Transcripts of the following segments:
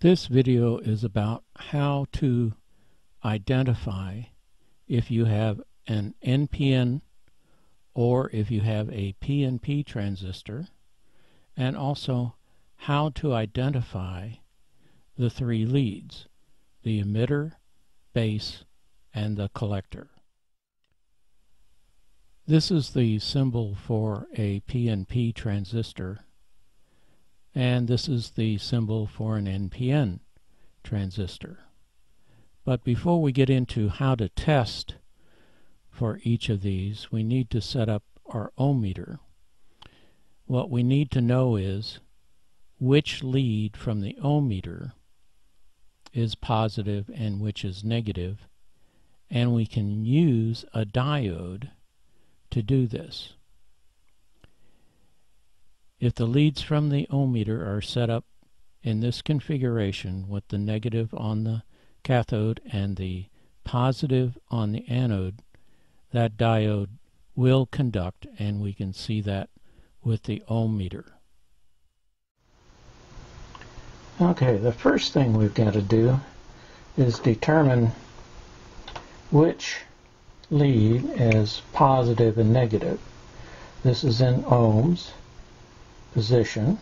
This video is about how to identify if you have an NPN or if you have a PNP transistor, and also how to identify the three leads: the emitter, base, and the collector. This is the symbol for a PNP transistor, and this is the symbol for an NPN transistor. But before we get into how to test for each of these, we need to set up our ohm meter. What we need to know is which lead from the ohm meter is positive and which is negative, and we can use a diode to do this. If the leads from the ohm meter are set up in this configuration with the negative on the cathode and the positive on the anode, that diode will conduct, and we can see that with the ohm meter. Okay, the first thing we've got to do is determine which lead is positive and negative. This is in ohms position,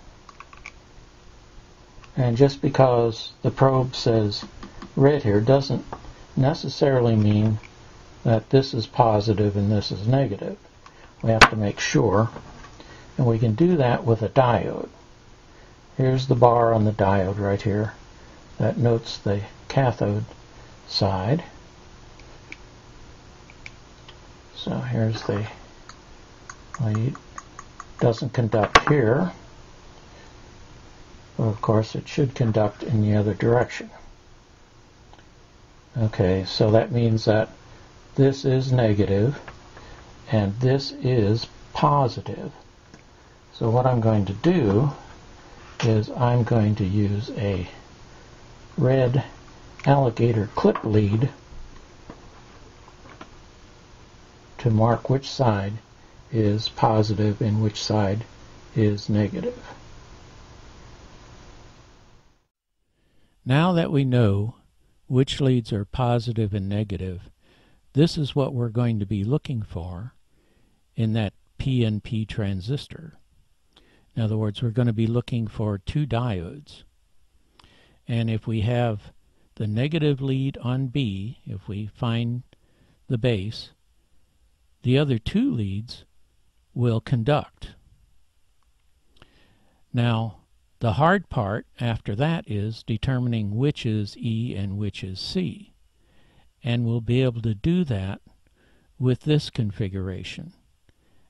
and just because the probe says red here doesn't necessarily mean that this is positive and this is negative. We have to make sure, and we can do that with a diode. Here's the bar on the diode right here that notes the cathode side. So here's the lead. Doesn't conduct here. Well, of course it should conduct in the other direction. Okay, so that means that this is negative and this is positive. So what I'm going to do is I'm going to use a red alligator clip lead to mark which side is positive and which side is negative. Now that we know which leads are positive and negative, this is what we're going to be looking for in that PNP transistor. In other words, we're going to be looking for two diodes. And if we have the negative lead on B, if we find the base, the other two leads will conduct. Now, the hard part after that is determining which is E and which is C. And we'll be able to do that with this configuration.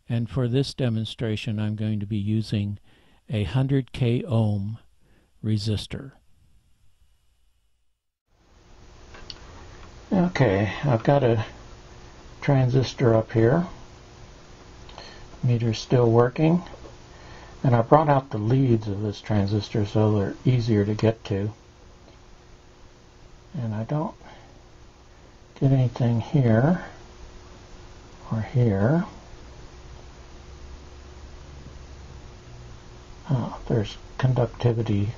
And for this demonstration, I'm going to be using a 100K ohm resistor. Okay, I've got a transistor up here. Meter's still working. And I brought out the leads of this transistor so they're easier to get to. And I don't get anything here or here. Oh, there's conductivity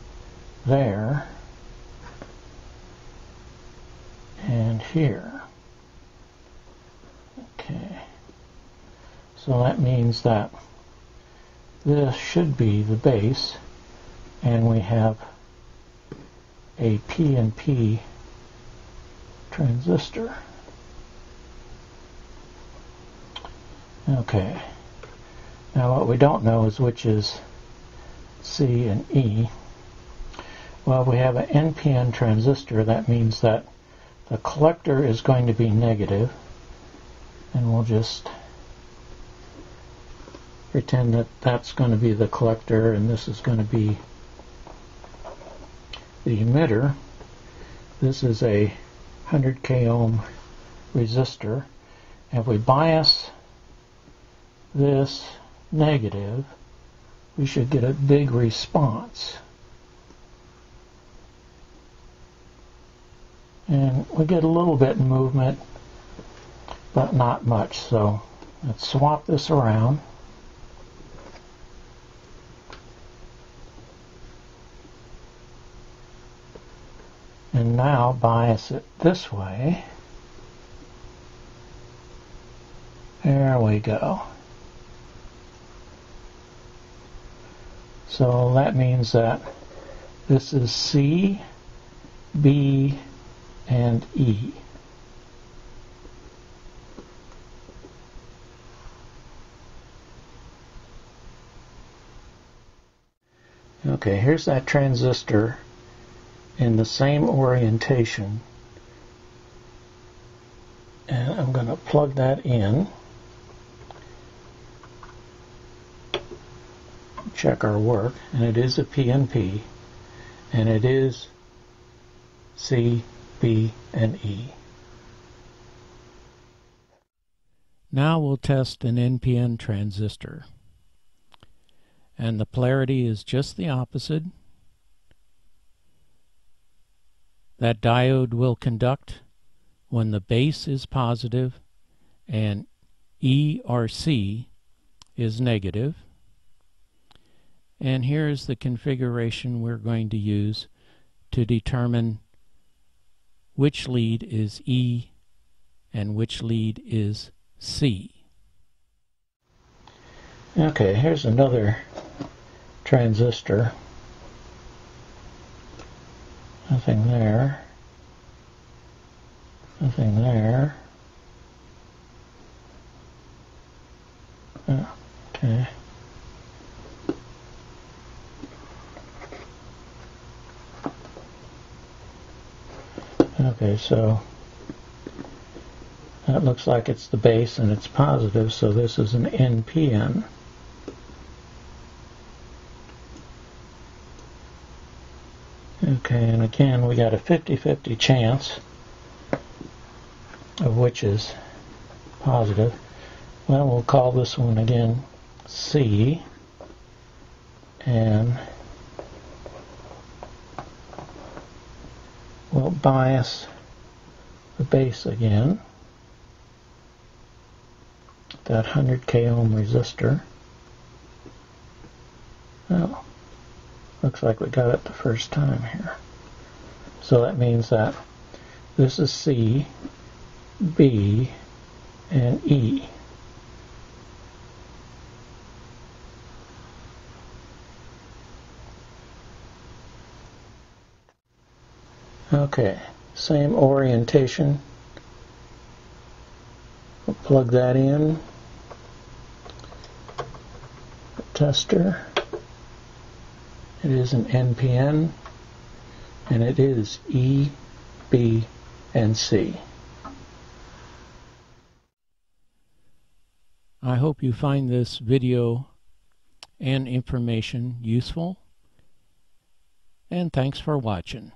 there and here. Okay, so that means that this should be the base, and we have a PNP transistor. Okay, now what we don't know is which is C and E. Well, we have an NPN transistor. That means that the collector is going to be negative, and we'll just pretend that that's going to be the collector and this is going to be the emitter. This is a 100K ohm resistor. If we bias this negative, we should get a big response. And we get a little bit in movement, but not much. So let's swap this around. And now bias it this way. There we go. So that means that this is C, B, and E. Okay, here's that transistor in the same orientation. And I'm going to plug that in. Check our work, and it is a PNP, and it is C, B, and E. Now we'll test an NPN transistor, and the polarity is just the opposite. That diode will conduct when the base is positive and E or C is negative. And here is the configuration we're going to use to determine which lead is E and which lead is C. Okay, here's another transistor. Nothing there. Nothing there. Oh, okay. Okay, so that looks like it's the base and it's positive, so this is an NPN. Okay, and again we got a 50-50 chance of which is positive. Well, we'll call this one again C, and we'll bias the base again, that 100k ohm resistor. Well, looks like we got it the first time here. So that means that this is C, B, and E. Okay, same orientation. We'll plug that in. The tester. It is an NPN, and it is E, B, and C. I hope you find this video and information useful, and thanks for watching.